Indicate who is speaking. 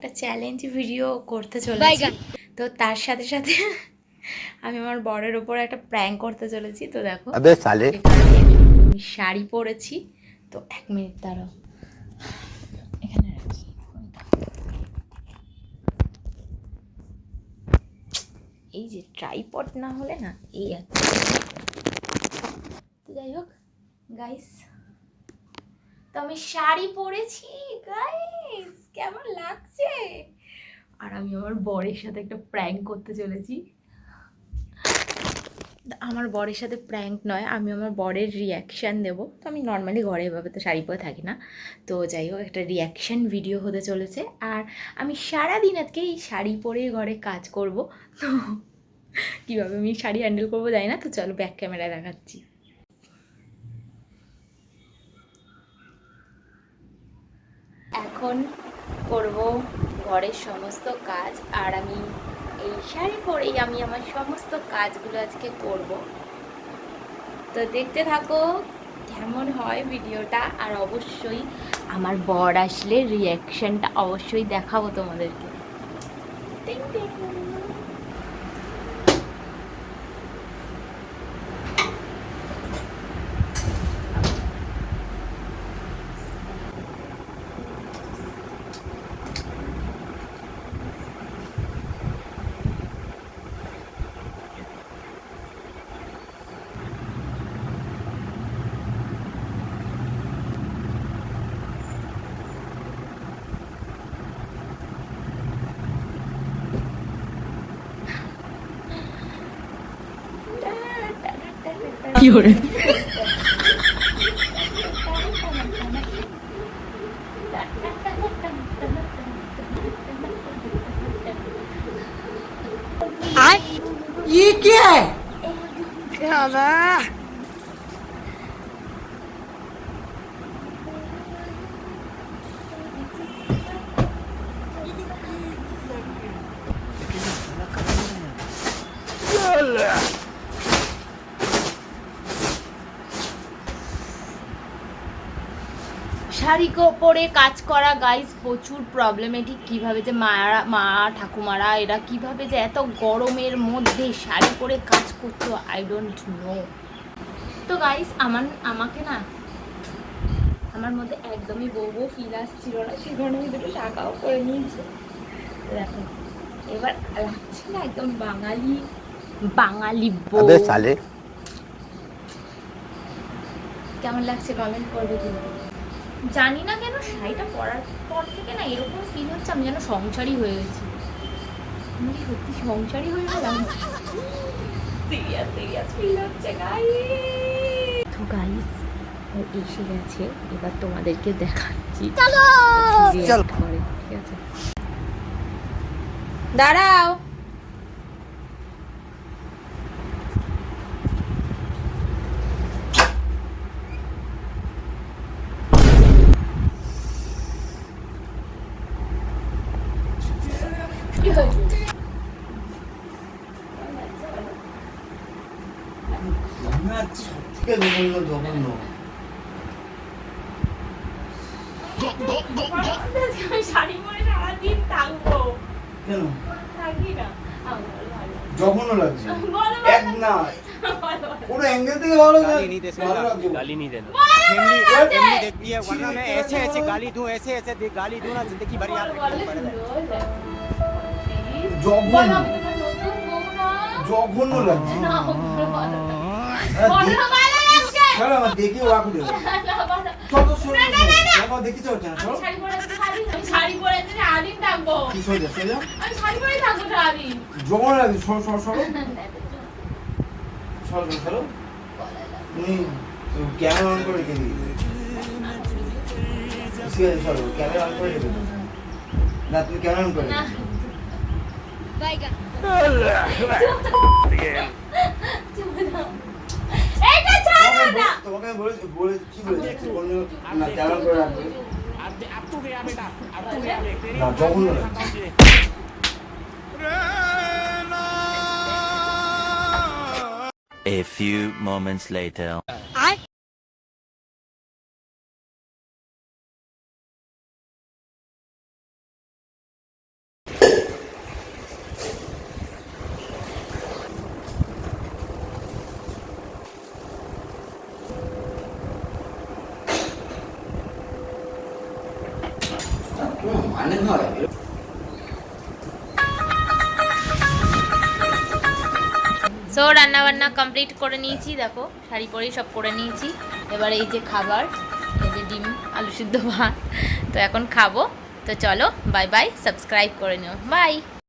Speaker 1: একটা challenge video করতে চলেছি, তো তার সাথে সাথে আমি আমার বরের ওপর একটা প্র্যাঙ্ক করতে চলেছি। তো দেখো আমি শাড়ি পরেছি। তো 1 মিনিট দাঁড়াও, এখানে রাখি ফোনটা। এই যে ট্রাইপড না হলে না এই একটা। তো যাই হোক গাইস, তো আমি শাড়ি পরেছি গাইস, কেমন লাগছে? আর আমি আমার বরের সাথে একটা প্র্যাঙ্ক করতে চলেছি। আমার বরের সাথে প্র্যাঙ্ক নয়, আমি আমার বরের রিয়াকশান দেবো। তো আমি নর্মালি ঘরে এভাবে তো শাড়ি পরে থাকি না। তো যাই হোক, একটা রিয়াকশান ভিডিও হতে চলেছে। আর আমি সারাদিন আজকে এই শাড়ি পরেই ঘরে কাজ করব। তো কীভাবে আমি শাড়ি হ্যান্ডেল করবো জানি না। তো চলো ব্যাক ক্যামেরায় দেখাচ্ছি। এখন করব ঘরের সমস্ত কাজ, আর আমি এই শাড়ি পরেই আমি আমার সমস্ত কাজগুলো আজকে করব। তো দেখতে থাকো কেমন হয় ভিডিওটা। আর অবশ্যই আমার বর আসলে রিয়াকশনটা অবশ্যই দেখাবো তোমাদেরকে। টিং টিং। কি করে
Speaker 2: ये क्या है? क्या
Speaker 1: শাড়ি পরে কাজ করা গাইস প্রচুর প্রবলেমেটিক। কিভাবে যে মা ঠাকুমারা এরা কিভাবে যে এত গরমের মধ্যে শাড়ি পরে কাজ করতো, আই ডোন্ট নো। তো গাইস আমাকে না, আমার মধ্যে একদমই বউ ফিল আসছিল না, সে কারণে আমি দুটো টাকাও করে নিয়েছি। দেখো এবার লাগছে না একদম বাঙালি বাঙালি বউ। কেমন লাগছে কমেন্ট করবে কিন্তু। জানি না কেন শাড়িটা পরার পর থেকে না এরকম ফিল হচ্ছে আমি যেন সংসারী হয়ে গেছি। আমি সত্যি সংসারী হয়ে গেলাম, সিরিয়াস ফিল হচ্ছে গাইস। তো গাইস ও এসে গেছে, এবার তোমাদেরকে দেখাচ্ছি চলো করে। ঠিক আছে দাঁড়াও। আমি শাড়ি পরে সারাদিন থাকবো।
Speaker 2: কেন
Speaker 1: থাকি না,
Speaker 2: জঘন্য লাগছে। এক না পুরো অ্যাঙ্গেল থেকে ভালো
Speaker 3: गाली नहीं दे सकता, गाली नहीं देना। फैमिली देखती है, वरना मैं ऐसे ऐसे गाली दूं, ऐसे ऐसे गाली दूं ना, जिंदगी भर याद रखनी पड़ेगा।
Speaker 2: জঘন্য জঘন্য লাগছে। চলো আমার দেখে ওয়াক দেবো। চলো চলো আমার দেখতে চাও না? চলো
Speaker 1: শাড়ি পরে সারাদিন থাকবো।
Speaker 2: কি সোজা সোজা
Speaker 1: আমি শাড়ি পরে থাকবো সারাদিন।
Speaker 2: জঘন্য লাগছে। সরো সরো সরো সরো সরো। তুমি ক্যামেরা অন করে রেখে দিই। ঠিক আছে সরো, ক্যামেরা অন করে রেখে দিই। না তুমি ক্যামেরা অন করে
Speaker 1: না বাইগা এইটা ছাড়ো না।
Speaker 2: তোমাকে বলে কি বলেছি বললো না ক্যামেরা করে রাখবে।
Speaker 3: अब तू गया बेटा, अब तू गया देख तेरी
Speaker 2: না জঘন্য লাগছে।
Speaker 4: A few moments later.
Speaker 2: মানে হয়
Speaker 1: সো রান্না বান্না কমপ্লিট করে নিয়েছি, দেখো শাড়ি পরেই সব করে নিয়েছি। এবার এই যে খাবার, এই যে ডিম আলু সিদ্ধ ভাত, তো এখন খাবো। তো চলো বাই বাই, সাবস্ক্রাইব করে নিও, বাই।